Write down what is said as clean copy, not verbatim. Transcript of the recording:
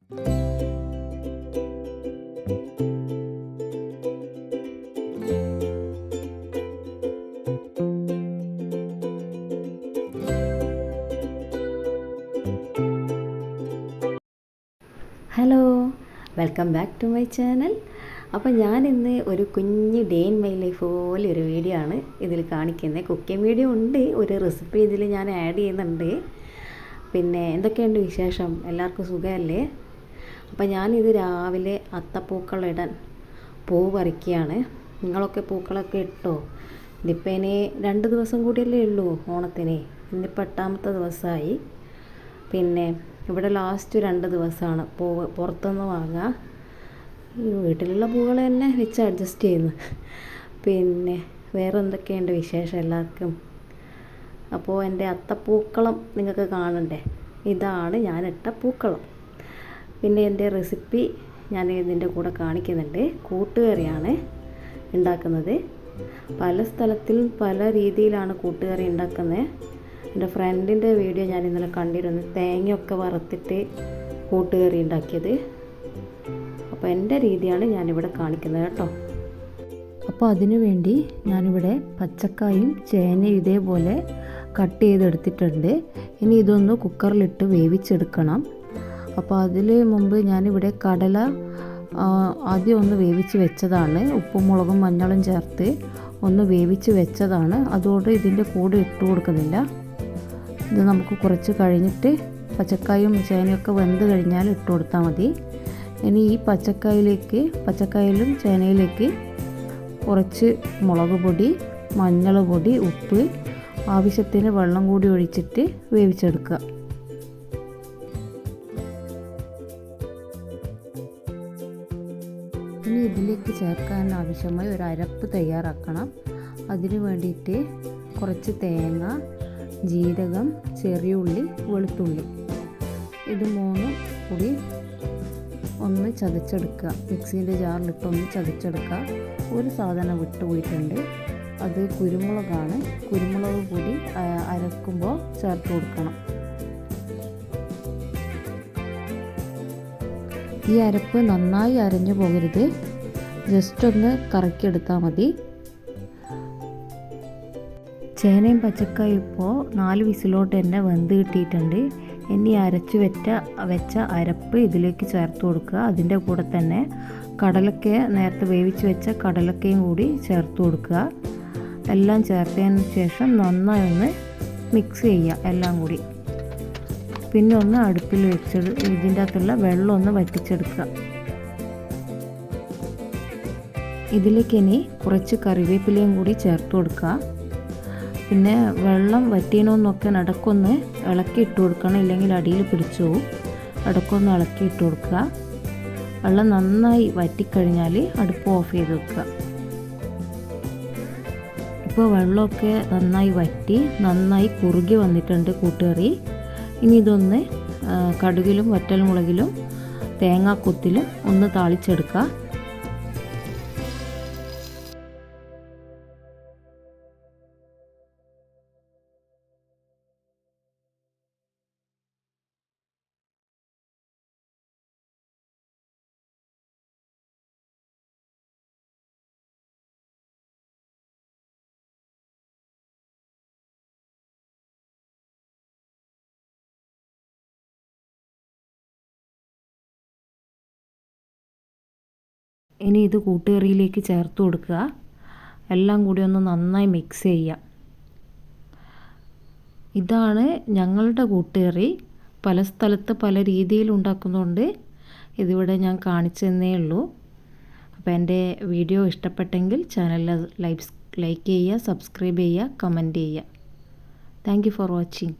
Hello, welcome back to my channel. അപ്പോൾ ഞാനിന്ന് ഒരു കുഞ്ഞ് ഡേ ഇൻ മൈ ലൈഫ് പോലെ ഒരു വീഡിയോ ആണ് ഇതിൽ കാണിക്കുന്നത്. കുക്കിംഗ് വീഡിയോ ഉണ്ട്, ഒരു റെസിപ്പി ഇതിൽ ഞാൻ ആഡ് ചെയ്യുന്നുണ്ട്. പിന്നെ എന്തൊക്കെയുണ്ട് വിശേഷം? എല്ലാവർക്കും സുഖമല്ലേ? അപ്പോൾ ഞാനിത് രാവിലെ അത്തപ്പൂക്കളിടാൻ പൂ പറിക്കുകയാണ്. നിങ്ങളൊക്കെ പൂക്കളൊക്കെ ഇട്ടോ? ഇതിപ്പോൾ ഇനി 2 ദിവസം കൂടിയല്ലേ ഉള്ളൂ ഓണത്തിന്. ഇന്നിപ്പോൾ 8ാമത്തെ ദിവസമായി. പിന്നെ ഇവിടെ ലാസ്റ്റ് 2 ദിവസമാണ് പൂവ് പുറത്തുനിന്ന് വാങ്ങുക. വീട്ടിലുള്ള പൂകൾ തന്നെ വെച്ച് അഡ്ജസ്റ്റ് ചെയ്യുന്നു. പിന്നെ വേറെ എന്തൊക്കെയുണ്ട് വിശേഷം എല്ലാവർക്കും? അപ്പോൾ എൻ്റെ അത്തപ്പൂക്കളം നിങ്ങൾക്ക് കാണണ്ടേ? ഇതാണ് ഞാനിട്ട പൂക്കളം. പിന്നെ എൻ്റെ റെസിപ്പി ഞാൻ ഇതിൻ്റെ കൂടെ കാണിക്കുന്നുണ്ട്. കൂട്ടുകറിയാണ് ഉണ്ടാക്കുന്നത്. പല സ്ഥലത്തിലും പല രീതിയിലാണ് കൂട്ടുകറി ഉണ്ടാക്കുന്നത്. എൻ്റെ ഫ്രണ്ടിൻ്റെ വീഡിയോ ഞാൻ ഇന്നലെ കണ്ടിരുന്നു, തേങ്ങയൊക്കെ വറുത്തിട്ട് കൂട്ടുകറി ഉണ്ടാക്കിയത്. അപ്പോൾ എൻ്റെ രീതിയാണ് ഞാനിവിടെ കാണിക്കുന്നത് കേട്ടോ. അപ്പോൾ അതിനു വേണ്ടി ഞാനിവിടെ പച്ചക്കായും ചേനയും ഇതേപോലെ കട്ട് ചെയ്തെടുത്തിട്ടുണ്ട്. ഇനി ഇതൊന്ന് കുക്കറിലിട്ട് വേവിച്ചെടുക്കണം. അപ്പോൾ അതിൽ മുമ്പ് ഞാനിവിടെ കടല ആദ്യം ഒന്ന് വേവിച്ച് വെച്ചതാണ്. ഉപ്പും മുളകും മഞ്ഞളും ചേർത്ത് ഒന്ന് വേവിച്ച് വെച്ചതാണ്. അതുകൊണ്ട് ഇതിൻ്റെ കൂടെ ഇട്ട് കൊടുക്കുന്നില്ല. ഇത് നമുക്ക് കുറച്ച് കഴിഞ്ഞിട്ട് പച്ചക്കായും ചേനയൊക്കെ വെന്ത് കഴിഞ്ഞാൽ ഇട്ട് കൊടുത്താൽ മതി. ഇനി ഈ പച്ചക്കായിലും ചേനയിലേക്ക് കുറച്ച് മുളക് പൊടി, മഞ്ഞൾ പൊടി, ഉപ്പ്, ആവശ്യത്തിന് വെള്ളം കൂടി ഒഴിച്ചിട്ട് വേവിച്ചെടുക്കുക. ഇനി ഇതിലേക്ക് ചേർക്കാൻ ആവശ്യമായി ഒരു അരപ്പ് തയ്യാറാക്കണം. അതിന് വേണ്ടിയിട്ട് കുറച്ച് തേങ്ങ, ജീരകം, ചെറിയ ഉള്ളി, വെളുത്തുള്ളി, ഇത് 3 കൂടി ഒന്ന് ചതച്ചെടുക്കുക. മിക്സീൻ്റെ ജാറിലിട്ട് ഒന്ന് ചതച്ചെടുക്കുക. ഒരു സാധനം വിട്ടുപോയിട്ടുണ്ട്, അത് കുരുമുളകാണ്. കുരുമുളക് കൂടി അരക്കുമ്പോൾ ചേർത്ത് കൊടുക്കണം. ഈ അരപ്പ് നന്നായി അരഞ്ഞു പോകരുത്, ജസ്റ്റ് ഒന്ന് കറക്കിയെടുത്താൽ മതി. ചേനയും പച്ചക്കായും ഇപ്പോൾ 4 വിസിലോട്ട് തന്നെ വെന്ത് കിട്ടിയിട്ടുണ്ട്. ഇനി അരച്ച് വെച്ച അരപ്പ് ഇതിലേക്ക് ചേർത്ത് കൊടുക്കുക. അതിൻ്റെ കൂടെ തന്നെ നേരത്തെ വേവിച്ച് വെച്ച കടലക്കയും കൂടി ചേർത്ത് കൊടുക്കുക. എല്ലാം ചേർത്തതിന് ശേഷം നന്നായി ഒന്ന് മിക്സ് ചെയ്യുക എല്ലാം കൂടി. പിന്നെ ഒന്ന് അടുപ്പിൽ ഇതിൻ്റെ അകത്തുള്ള വെള്ളം ഒന്ന് വറ്റിച്ചെടുക്കുക. ഇതിലേക്ക് ഇനി കുറച്ച് കറിവേപ്പിലയും കൂടി ചേർത്ത് കൊടുക്കുക. പിന്നെ വെള്ളം വറ്റീനോന്നൊക്കെ ഇടയ്ക്കൊന്ന് ഇളക്കി ഇട്ട് കൊടുക്കണം, ഇല്ലെങ്കിൽ അടിയിൽ പിടിച്ചു പോകും. ഇടയ്ക്കൊന്ന് ഇളക്കി ഇട്ട് കൊടുക്കുക. വെള്ളം നന്നായി വറ്റിക്കഴിഞ്ഞാൽ അടുപ്പ് ഓഫ് ചെയ്ത് വെക്കുക. ഇപ്പോൾ വെള്ളമൊക്കെ നന്നായി വറ്റി നന്നായി കുറുകി വന്നിട്ടുണ്ട് കൂട്ടുകറി. ഇനി ഇതൊന്ന് കടുകിലും വറ്റൽമുളകിലും തേങ്ങാക്കൊത്തിലും ഒന്ന് താളിച്ചെടുക്കുക. ഇനി ഇത് കൂട്ടുകറിയിലേക്ക് ചേർത്ത് കൊടുക്കുക. എല്ലാം കൂടി ഒന്ന് നന്നായി മിക്സ് ചെയ്യുക. ഇതാണ് ഞങ്ങളുടെ കൂട്ടുകറി. പല സ്ഥലത്ത് പല രീതിയിൽ ഉണ്ടാക്കുന്നുണ്ട്. ഇതിവിടെ ഞാൻ കാണിച്ചു തന്നേ ഉള്ളൂ. അപ്പോൾ എൻ്റെ വീഡിയോ ഇഷ്ടപ്പെട്ടെങ്കിൽ ചാനൽ ലൈക്ക് ചെയ്യുക, സബ്സ്ക്രൈബ് ചെയ്യുക, കമൻറ്റ് ചെയ്യുക. Thank you for watching.